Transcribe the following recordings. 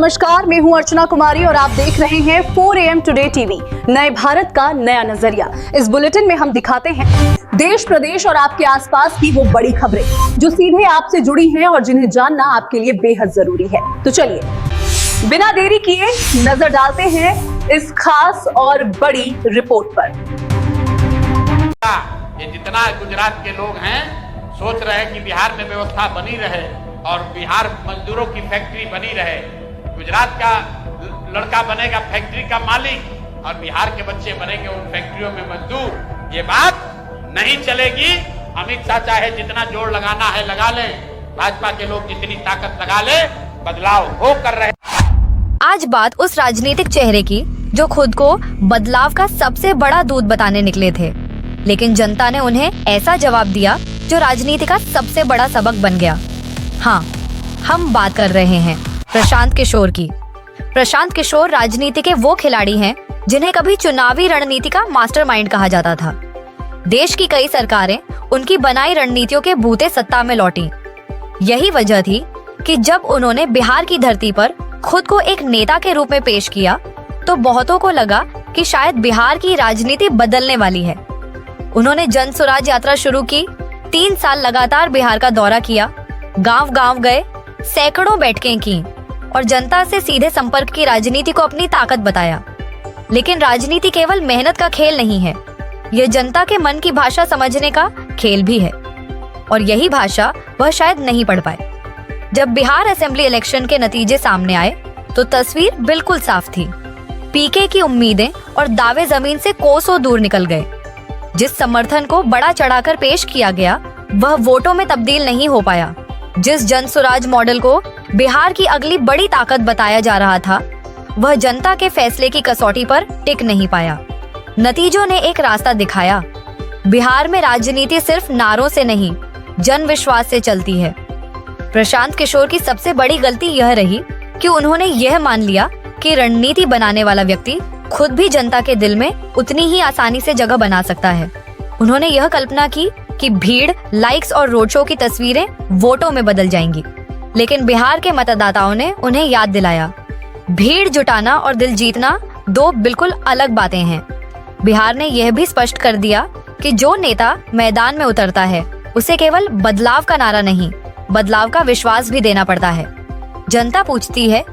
नमस्कार, मैं हूं अर्चना कुमारी और आप देख रहे हैं 4 AM टुडे टीवी, नए भारत का नया नजरिया। इस बुलेटिन में हम दिखाते हैं देश, प्रदेश और आपके आसपास की वो बड़ी खबरें जो सीधे आपसे जुड़ी हैं और जिन्हें जानना आपके लिए बेहद जरूरी है। तो चलिए बिना देरी किए नजर डालते हैं इस खास और बड़ी रिपोर्ट पर। ये जितना गुजरात के लोग हैं सोच रहे हैं कि बिहार में व्यवस्था बनी रहे और बिहार मजदूरों की फैक्ट्री बनी रहे, गुजरात का लड़का बनेगा फैक्ट्री का मालिक और बिहार के बच्चे बनेंगे उन फैक्ट्रियों में मजदूर। ये बात नहीं चलेगी। अमित शाह चाहे जितना जोर लगाना है लगा ले, भाजपा के लोग जितनी ताकत लगा ले, बदलाव हो कर रहे। आज बात उस राजनीतिक चेहरे की जो खुद को बदलाव का सबसे बड़ा दूत बताने निकले थे, लेकिन जनता ने उन्हें ऐसा जवाब दिया जो राजनीति का सबसे बड़ा सबक बन गया। हाँ, हम बात कर रहे हैं प्रशांत किशोर की। प्रशांत किशोर राजनीति के वो खिलाड़ी हैं जिन्हें कभी चुनावी रणनीति का मास्टरमाइंड कहा जाता था। देश की कई सरकारें उनकी बनाई रणनीतियों के बूते सत्ता में लौटी। यही वजह थी कि जब उन्होंने बिहार की धरती पर खुद को एक नेता के रूप में पेश किया तो बहुतों को लगा कि शायद बिहार की राजनीति बदलने वाली है। उन्होंने जन स्वराज यात्रा शुरू की, 3 साल लगातार बिहार का दौरा किया, गांव-गांव गए, सैकड़ों बैठकें की और जनता से सीधे संपर्क की राजनीति को अपनी ताकत बताया। लेकिन राजनीति केवल मेहनत का खेल नहीं है, यह जनता के मन की भाषा समझने का खेल भी है। और यही भाषा वह शायद नहीं पढ़ पाए। जब बिहार असेंबली इलेक्शन के नतीजे सामने आए तो तस्वीर बिल्कुल साफ थी। पीके की उम्मीदें और दावे जमीन से कोसों दूर निकल गए। जिस समर्थन को बड़ा चढ़ाकर पेश किया गया वह वोटों में तब्दील नहीं हो पाया। जिस जन स्वराज मॉडल को बिहार की अगली बड़ी ताकत बताया जा रहा था वह जनता के फैसले की कसौटी पर टिक नहीं पाया। नतीजों ने एक रास्ता दिखाया। बिहार में राजनीति सिर्फ नारों से नहीं, जन विश्वास से चलती है। प्रशांत किशोर की सबसे बड़ी गलती यह रही कि उन्होंने यह मान लिया कि रणनीति बनाने वाला व्यक्ति खुद भी जनता के दिल में उतनी ही आसानी से जगह बना सकता है। उन्होंने यह कल्पना की कि भीड़, लाइक्स और रोड शो की तस्वीरें वोटों में बदल जाएंगी। लेकिन बिहार के मतदाताओं ने उन्हें याद दिलाया, भीड़ जुटाना और दिल जीतना दो बिल्कुल अलग बातें हैं। बिहार ने यह भी स्पष्ट कर दिया कि जो नेता मैदान में उतरता है उसे केवल बदलाव का नारा नहीं, बदलाव का विश्वास भी देना पड़ता है। जनता पूछती है,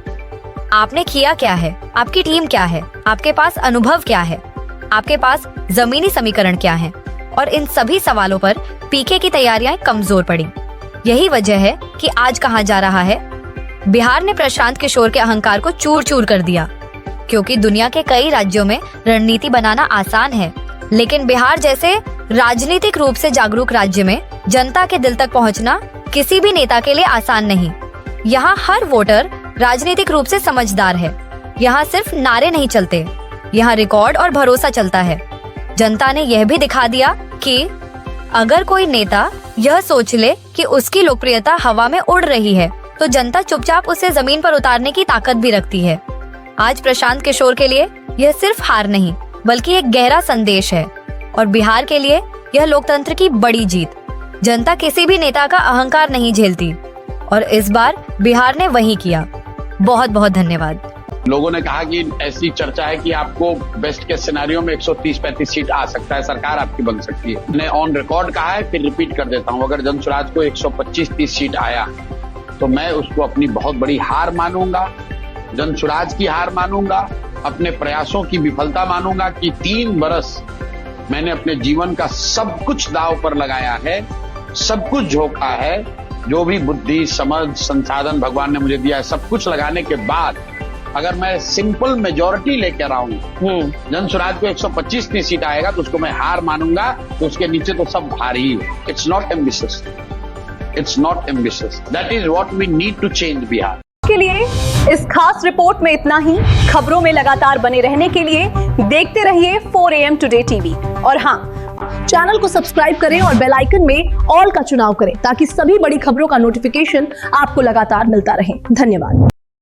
आपने किया क्या है? आपकी टीम क्या है? आपके पास अनुभव क्या है? आपके पास जमीनी समीकरण क्या है? और इन सभी सवालों पर पीके की तैयारियां कमजोर पड़ी। यही वजह है कि आज कहा जा रहा है, बिहार ने प्रशांत किशोर के अहंकार को चूर चूर कर दिया। क्योंकि दुनिया के कई राज्यों में रणनीति बनाना आसान है, लेकिन बिहार जैसे राजनीतिक रूप से जागरूक राज्य में जनता के दिल तक पहुंचना किसी भी नेता के लिए आसान नहीं। यहाँ हर वोटर राजनीतिक रूप से समझदार है। यहाँ सिर्फ नारे नहीं चलते, यहाँ रिकॉर्ड और भरोसा चलता है। जनता ने यह भी दिखा दिया कि अगर कोई नेता यह सोच ले कि उसकी लोकप्रियता हवा में उड़ रही है तो जनता चुपचाप उसे जमीन पर उतारने की ताकत भी रखती है। आज प्रशांत किशोर के लिए यह सिर्फ हार नहीं बल्कि एक गहरा संदेश है और बिहार के लिए यह लोकतंत्र की बड़ी जीत। जनता किसी भी नेता का अहंकार नहीं झेलती और इस बार बिहार ने वही किया। बहुत बहुत धन्यवाद। लोगों ने कहा कि ऐसी चर्चा है कि आपको बेस्ट के सिनेरियो में 130-135 सीट आ सकता है, सरकार आपकी बन सकती है। मैंने ऑन रिकॉर्ड कहा है, फिर रिपीट कर देता हूं, अगर जन स्वराज को 125-130 सीट आया तो मैं उसको अपनी बहुत बड़ी हार मानूंगा, जन स्वराज की हार मानूंगा, अपने प्रयासों की विफलता मानूंगा कि 3 बरस मैंने अपने जीवन का सब कुछ दांव पर लगाया है, सब कुछ झोंका है, जो भी बुद्धि, समझ, संसाधन भगवान ने मुझे दिया है, सब कुछ लगाने के बाद अगर मैं सिंपल मेजोरिटी लेकर आऊं, जन स्वराज को 125 सीट आएगा तो उसको मैं हार मानूंगा, तो उसके नीचे तो सब भारी है। It's not ambitious, it's not ambitious, that is what we need to change Bihar. के लिए इस खास रिपोर्ट में इतना ही। खबरों में लगातार बने रहने के लिए देखते रहिए 4 AM टुडे टीवी और हाँ, चैनल को सब्सक्राइब करें और बेल आइकन में ऑल का चुनाव करें ताकि सभी बड़ी खबरों का नोटिफिकेशन आपको लगातार मिलता रहे। धन्यवाद।